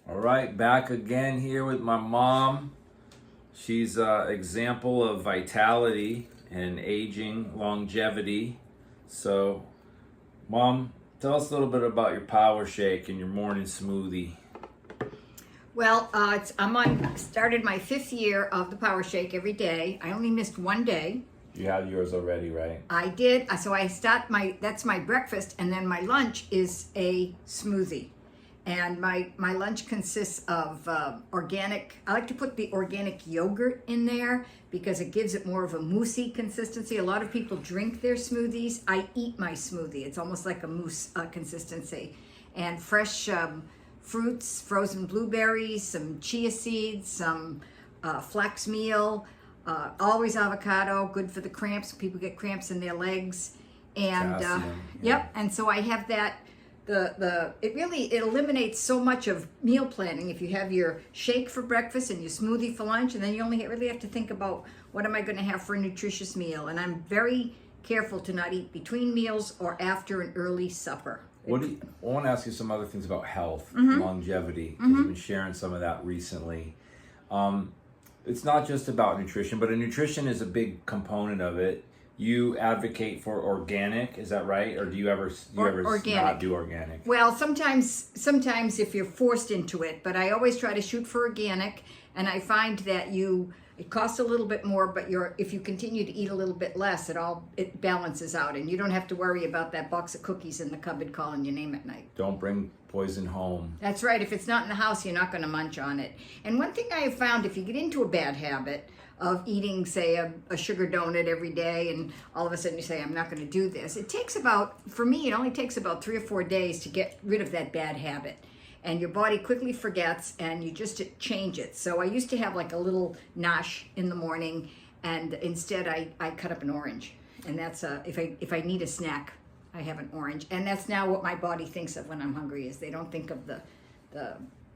All right, back again here with my mom. She's an example of vitality and aging, longevity. So, Mom, tell us a little bit about your power shake and your morning smoothie. Well, started my 5th year of the Power Shake every day. I only missed one day. You have yours already, right? I did. So that's my breakfast, and then my lunch is a smoothie. And my lunch consists of organic, I like to put the organic yogurt in there because it gives it more of a moussey consistency. A lot of people drink their smoothies. I eat my smoothie. It's almost like a mousse consistency. And fresh fruits, frozen blueberries, some chia seeds, some flax meal, always avocado, good for the cramps. People get cramps in their legs. And yep, and so I have that. It eliminates so much of meal planning if you have your shake for breakfast and your smoothie for lunch, and then you only really have to think about what am I going to have for a nutritious meal. And I'm very careful to not eat between meals or after an early supper. I want to ask you some other things about health, longevity, because you've been sharing some of that recently. It's not just about nutrition, but nutrition is a big component of it. You advocate for organic, is that right? Or do you ever not do organic? Well, sometimes if you're forced into it, but I always try to shoot for organic, and I find that it costs a little bit more, but if you continue to eat a little bit less, it balances out, and you don't have to worry about that box of cookies in the cupboard calling your name at night. Don't bring poison home. That's right. If it's not in the house, you're not going to munch on it. And one thing I have found, if you get into a bad habit of eating, say, a sugar donut every day, and all of a sudden you say, I'm not going to do this, for me, it only takes about 3 or 4 days to get rid of that bad habit. And your body quickly forgets, and you just change it. So I used to have like a little nosh in the morning, and instead I cut up an orange. And that's if I need a snack, I have an orange. And that's now what my body thinks of when I'm hungry, is they don't think of the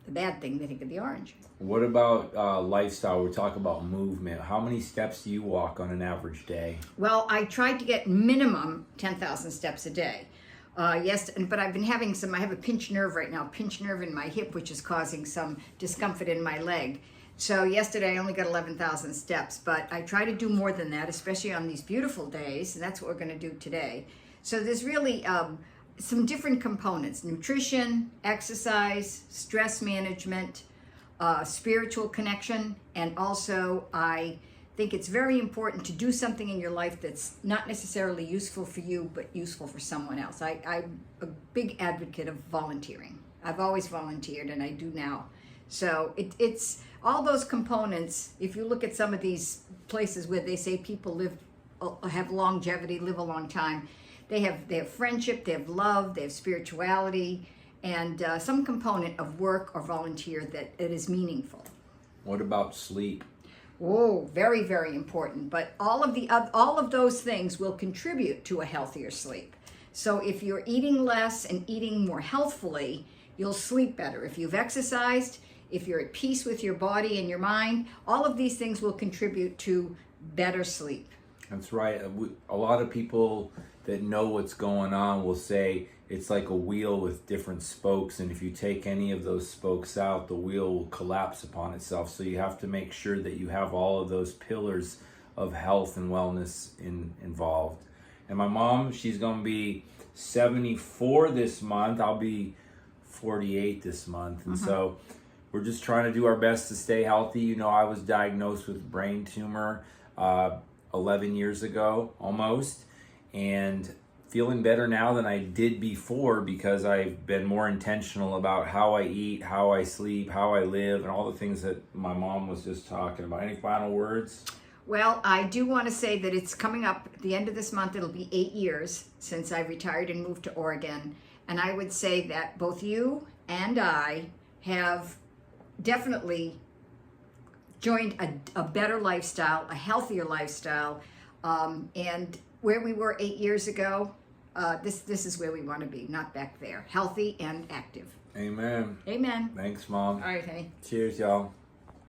bad thing, they think of the orange. What about lifestyle? We're talking about movement. How many steps do you walk on an average day? Well, I tried to get minimum 10,000 steps a day. Yes, but I have a pinched nerve right now, pinched nerve in my hip, which is causing some discomfort in my leg. So yesterday I only got 11,000 steps, but I try to do more than that, especially on these beautiful days, and that's what we're going to do today. So there's really some different components: nutrition, exercise, stress management, spiritual connection, and also I think it's very important to do something in your life that's not necessarily useful for you, but useful for someone else. I'm a big advocate of volunteering. I've always volunteered, and I do now. So it's all those components. If you look at some of these places where they say people have longevity, live a long time, they have friendship, they have love, they have spirituality, and some component of work or volunteer that it is meaningful. What about sleep? Oh, very, very important. But all of those things will contribute to a healthier sleep. So if you're eating less and eating more healthfully, you'll sleep better. If you've exercised, if you're at peace with your body and your mind, all of these things will contribute to better sleep. That's right. A lot of people that know what's going on will say it's like a wheel with different spokes, and if you take any of those spokes out, the wheel will collapse upon itself. So you have to make sure that you have all of those pillars of health and wellness involved. And my mom, she's going to be 74 this month. I'll be 48 this month. And so we're just trying to do our best to stay healthy. You know, I was diagnosed with brain tumor 11 years ago almost, and feeling better now than I did before because I've been more intentional about how I eat, how I sleep, how I live, and all the things that my mom was just talking about. Any final words? Well, I do want to say that it's coming up at the end of this month. It'll be 8 years since I retired and moved to Oregon. And I would say that both you and I have definitely joined a better lifestyle, a healthier lifestyle, and where we were 8 years ago, this is where we want to be, not back there. Healthy and active. Amen. Amen. Thanks, Mom. All right, honey. Cheers, y'all.